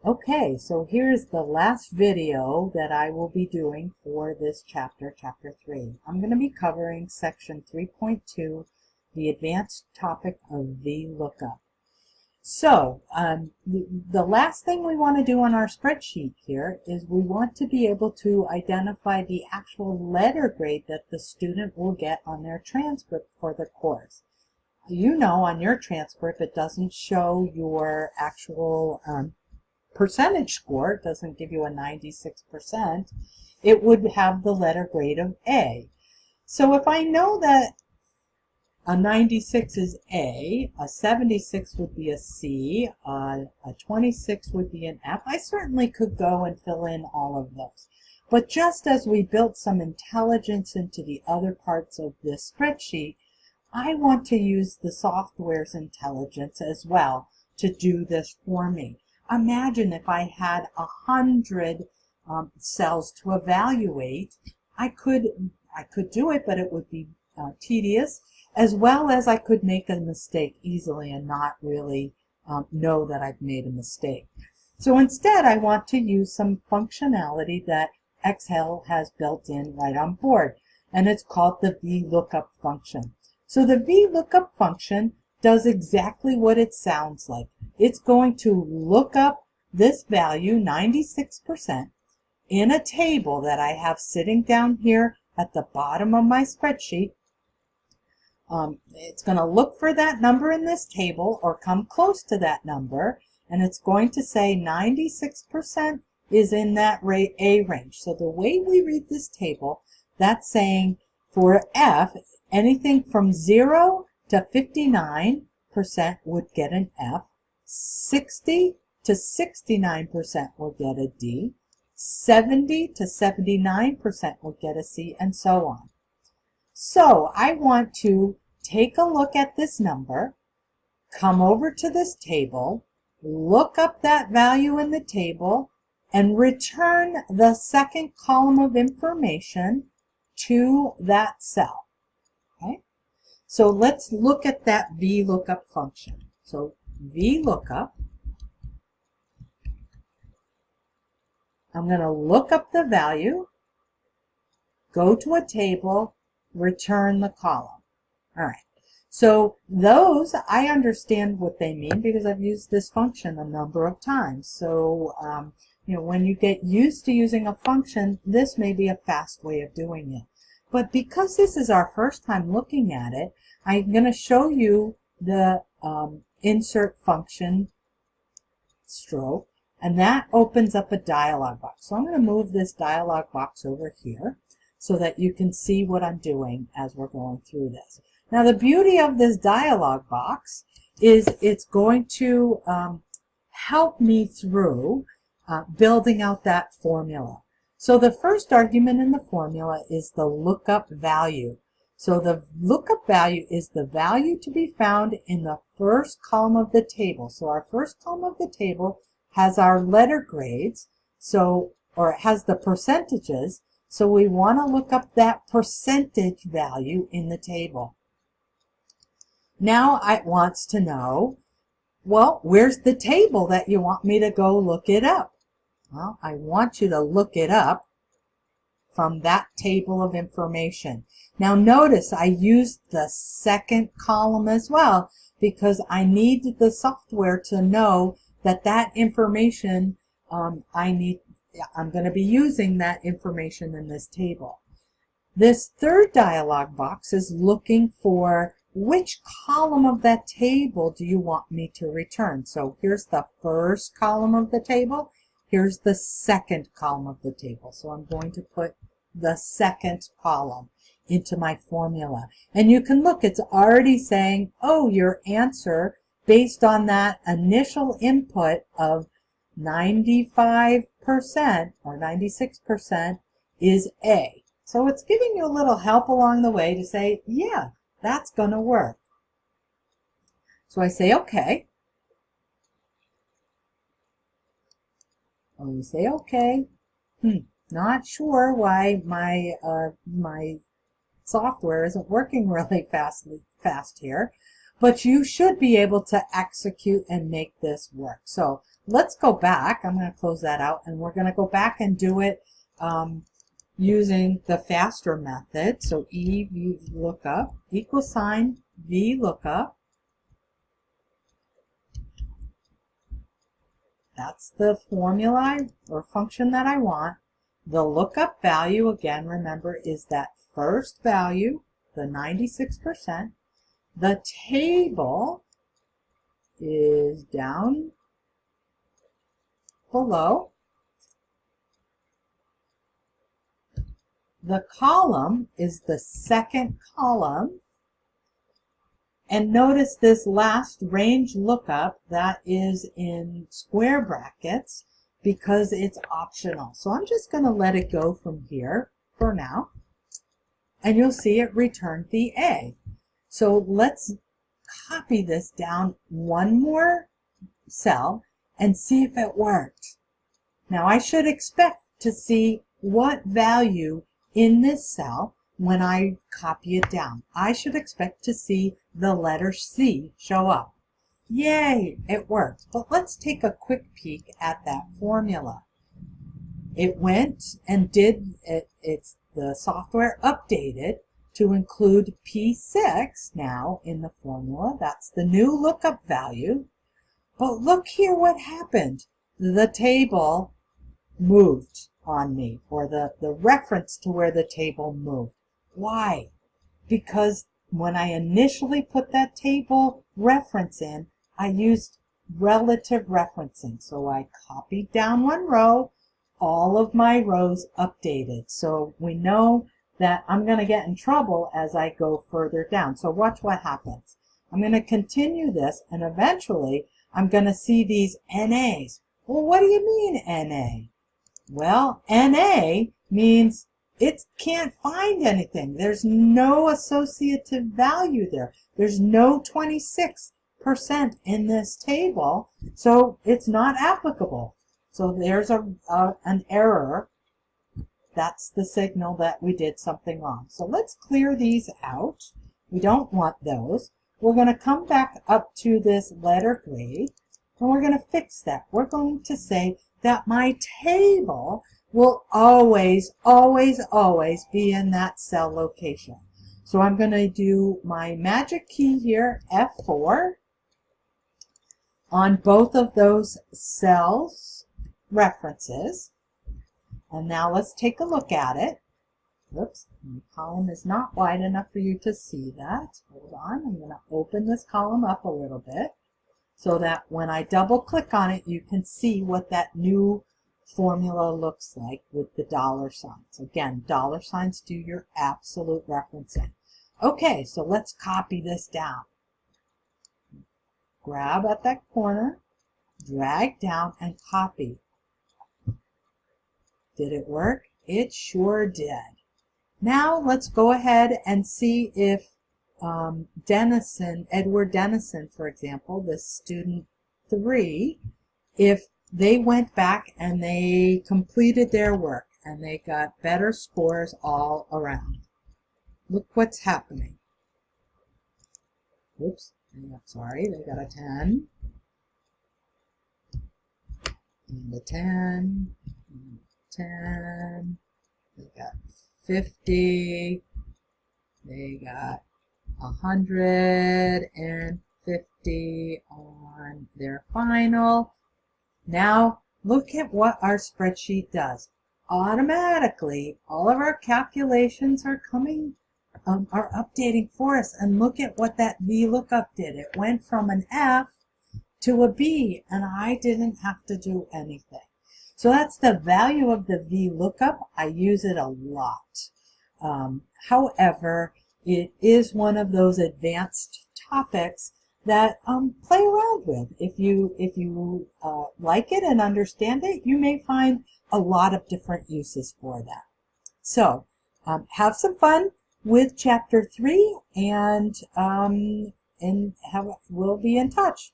Okay, so here's the last video that I will be doing for this chapter, Chapter 3. I'm going to be covering Section 3.2, the advanced topic of VLookup. So, the last thing we want to do on our spreadsheet here is we want to be able to identify the actual letter grade that the student will get on their transcript for the course. You know, on your transcript it doesn't show your actual percentage score. It doesn't give you a 96%. It would have the letter grade of A. So if I know that a 96 is A, a 76 would be a C, a 26 would be an F, I certainly could go and fill in all of those. But just as we built some intelligence into the other parts of this spreadsheet, I want to use the software's intelligence as well to do this for me. Imagine if I had 100 cells to evaluate. I could do it, but it would be tedious, as well as I could make a mistake easily and not really know that I've made a mistake. So instead, I want to use some functionality that Excel has built in right on board, and it's called the VLookup function. So the VLookup function does exactly what it sounds like. It's going to look up this value, 96%, in a table that I have sitting down here at the bottom of my spreadsheet. It's going to look for that number in this table or come close to that number, and it's going to say 96% is in that A range. So the way we read this table, that's saying for F, anything from 0 to 59% would get an F, 60 to 69% will get a D, 70 to 79% will get a C, and so on. So I want to take a look at this number, come over to this table, look up that value in the table, and return the second column of information to that cell. Okay? So let's look at that VLookup function. So VLookup, I'm going to look up the value, go to a table, return the column. All right. So those, I understand what they mean because I've used this function a number of times. So, you know, when you get used to using a function, this may be a fast way of doing it. But because this is our first time looking at it, I'm going to show you the insert function stroke, and that opens up a dialog box. So I'm going to move this dialog box over here so that you can see what I'm doing as we're going through this. Now the beauty of this dialog box is it's going to help me through building out that formula. So the first argument in the formula is the lookup value. So the lookup value is the value to be found in the first column of the table. So our first column of the table has our letter grades, or it has the percentages. So we want to look up that percentage value in the table. Now it wants to know, well, where's the table that you want me to go look it up? Well, I want you to look it up from that table of information. Now notice I used the second column as well because I need the software to know that that information I'm going to be using that information in this table. This third dialog box is looking for which column of that table do you want me to return. So here's the first column of the table. Here's the second column of the table. So I'm going to put the second column into my formula. And you can look, it's already saying, oh, your answer based on that initial input of 95% or 96% is A. So it's giving you a little help along the way to say, yeah, that's going to work. So I say, okay. And you say, okay, not sure why my software isn't working really fast here, but you should be able to execute and make this work. So let's go back. I'm going to close that out, and we're going to go back and do it using the faster method. So VLookup equals sign VLookup. That's the formula or function that I want. The lookup value, again, remember, is that first value, the 96%. The table is down below. The column is the second column. And notice this last range lookup, that is in square brackets because it's optional. So I'm just going to let it go from here for now. And you'll see it returned the A. So let's copy this down one more cell and see if it worked. Now I should expect to see what value in this cell when I copy it down. I should expect to see the letter C show up. Yay, it worked. But let's take a quick peek at that formula. It went and did it's the software updated to include P6 now in the formula. That's the new lookup value. But look here what happened. The table moved on me, or the reference to where the table moved. Why? Because when I initially put that table reference in, I used relative referencing. So I copied down one row, all of my rows updated. So we know that I'm going to get in trouble as I go further down. So watch what happens. I'm going to continue this, and eventually I'm going to see these NAs. Well, what do you mean NA? Well, NA means it can't find anything. There's no associative value there. There's no 26% in this table, so it's not applicable. So there's an error. That's the signal that we did something wrong. So let's clear these out. We don't want those. We're going to come back up to this letter grade, and we're going to fix that. We're going to say that my table will always, always, always be in that cell location. So I'm going to do my magic key here, F4, on both of those cells references. And now let's take a look at it. Oops, the column is not wide enough for you to see that. Hold on, I'm going to open this column up a little bit so that when I double click on it, you can see what that new formula looks like with the dollar signs. Again, dollar signs do your absolute referencing. Okay, so let's copy this down. Grab at that corner, drag down, and copy. Did it work? It sure did. Now let's go ahead and see if Edward Dennison, for example, this student 3, if they went back and they completed their work and they got better scores all around. Look what's happening. Oops, I'm sorry, they got a 10, and a 10, and a 10, they got 50, they got 150 on their final. Now look at what our spreadsheet does. Automatically, all of our calculations are are updating for us. And look at what that VLookup did. It went from an F to a B, and I didn't have to do anything. So that's the value of the VLookup. I use it a lot. However, it is one of those advanced topics that play around with. If you like it and understand it, you may find a lot of different uses for that. So have some fun with chapter 3, and we'll be in touch.